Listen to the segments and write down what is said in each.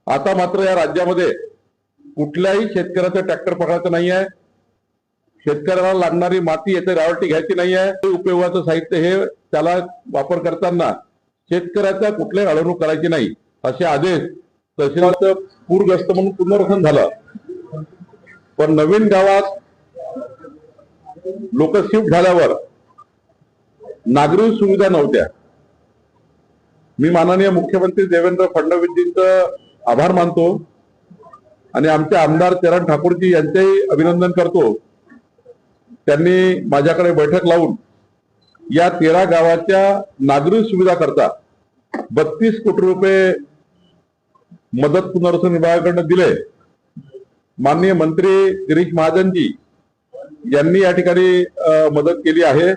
आता मात्र या राज्यामध्ये कुठल्याही शेतकऱ्याचं ट्रॅक्टर पकडायचं नाही आहे. शेतकऱ्याला लागणारी माती येथे रॉयल्टी घ्यायची नाही आहे. उपयोगाचं साहित्य हे त्याला वापर करताना शेतकऱ्याचा कुठल्याही अडवणूक करायची नाही असे आदेश तहसीलदारचं पूरग्रस्त म्हणून पुनर्वसन झालं. पण नवीन गावात लोक शिफ्ट झाल्यावर नागरी सुविधा नव्हत्या. मी माननीय मुख्यमंत्री देवेंद्र फडणवीसजींचं आभार मानतो आणि आमचे आमदार चरण ठाकूरजी यांचेही अभिनंदन करतो. त्यांनी माझ्याकडे बैठक लावून या 13 गावाच्या नागरी सुविधा करता 32 कोटी रुपये मदत पुनर्वसन विभागाकडून दिले. माननीय मंत्री गिरीश महाजनजी यांनी या ठिकाणी मदत केली आहे.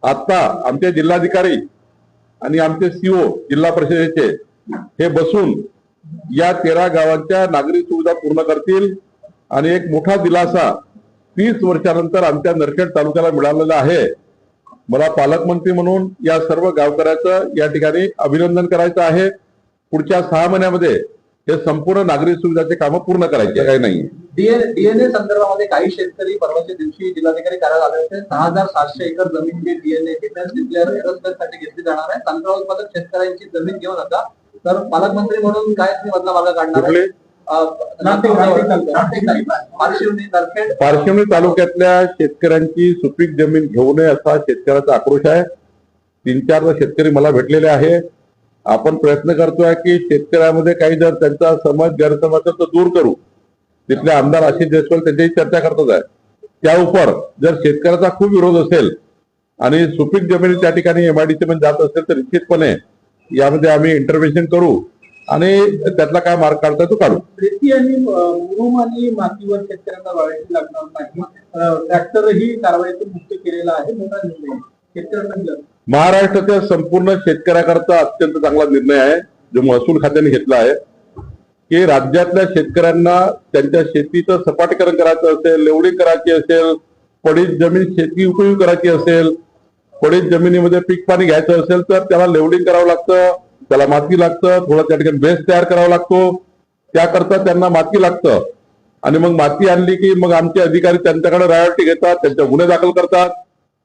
आता आमचे जिल्हाधिकारी आणि आमचे सीओ जिल्हा परिषदेचे हे बसून या 13 गावांच्या नागरी सुविधा पूर्ण करतील आणि एक मोठा दिलासा 30 वर्षानंतर आमच्या नरखेड तालुक्याला मिळालेला आहे. मला पालकमंत्री म्हणून या सर्व गावकऱ्याचं या ठिकाणी अभिनंदन करायचं आहे. पुढच्या 6 महिन्यामध्ये हे संपूर्ण नागरी सुविधाचे कामं पूर्ण करायचे काही नाही. डीएनए संदर्भामध्ये काही शेतकरी परवाच्या दिवशी जिल्हाधिकारी कार्यालयात आले होते. 6700 एकर जमीन जी डीएनए डिफेन्स डिक्लेअरसाठी घेतली जाणार आहे. तांदूळ उत्पादक शेतकऱ्यांची जमीन घेऊ नका. तर पालकमंत्री म्हणून काय मधला मार्ग काढणार आहे? पारशिवनी तालुक्यातल्या शेतकऱ्यांची सुपीक जमीन घेऊ नये असा शेतकऱ्याचा आक्रोश आहे. 3-4 शेतकरी मला भेटलेले आहे. आपण प्रयत्न करतोय की शेतकऱ्यामध्ये काही जर त्यांचा समज गैरसमज असेल तर दूर करू. तिथले आमदार आशिष जयस्वाल त्यांच्याही चर्चा करतात आहे. त्या उपर जर शेतकऱ्याचा खूप विरोध असेल आणि सुपीक जमिनी त्या ठिकाणी एमआयडीसी मध्ये जात असेल तर निश्चितपणे यामध्ये आम्ही इंटरव्हेन्शन करू आणि त्यातला काय मार्ग काढता तो काढू. शेती आणि मुरुम आणि मातीवर शेतकऱ्यांना रॉयल्टी लागणार नाही. ट्रॅक्टरही कारवाईतून मुक्त केलेला आहे. मोठा निर्णय शेतकऱ्यांना. महाराष्ट्राच्या संपूर्ण शेतकऱ्याकरता अत्यंत चांगला निर्णय आहे जो महसूल खात्याने घेतला आहे की राज्यातल्या शेतकऱ्यांना त्यांच्या शेतीचं सपाटीकरण करायचं असेल, लेवलिंग करायची असेल, पडीत जमीन शेती उपयोगी करायची असेल, पडीत जमिनीमध्ये पीक पाणी घ्यायचं असेल तर त्याला लेवलिंग करावं लागतं, त्याला माती लागतं, थोडा त्या ठिकाणी बेस तयार करावा लागतो. त्याकरता त्यांना माती लागतं आणि मग माती आणली की मग आमचे अधिकारी त्यांच्याकडे रॉयल्टी घेतात, त्यांचे गुन्हे दाखल करतात.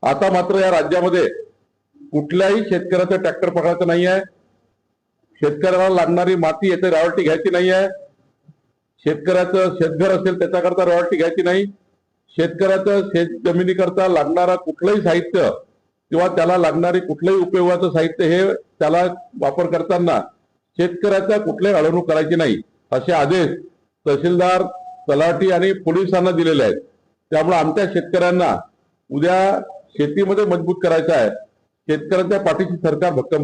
आता मात्र या राज्यामध्ये कुठल्याही शेतकऱ्याचं ट्रॅक्टर पकडायचं नाही आहे. शेतकऱ्याला लागणारी माती येथे रॉयल्टी घ्यायची नाही आहे. शेतकऱ्याचं शेतघर असेल त्याच्याकरता रॉयल्टी घ्यायची नाही. शेतकऱ्याचं शेत जमिनीकरता लागणारा कुठलंही साहित्य किंवा त्याला लागणारी कुठलंही उपयोगाचं साहित्य हे त्याला वापर करताना शेतकऱ्याचा कुठल्याही अडवणूक करायची नाही असे आदेश तहसीलदार, तलाठी आणि पोलिसांना दिलेले आहेत. त्यामुळे आमच्या शेतकऱ्यांना उद्या शेतीमध्ये मजबूत करायचं आहे. शेतकऱ्यांच्या पाठीशी सरकार भक्कम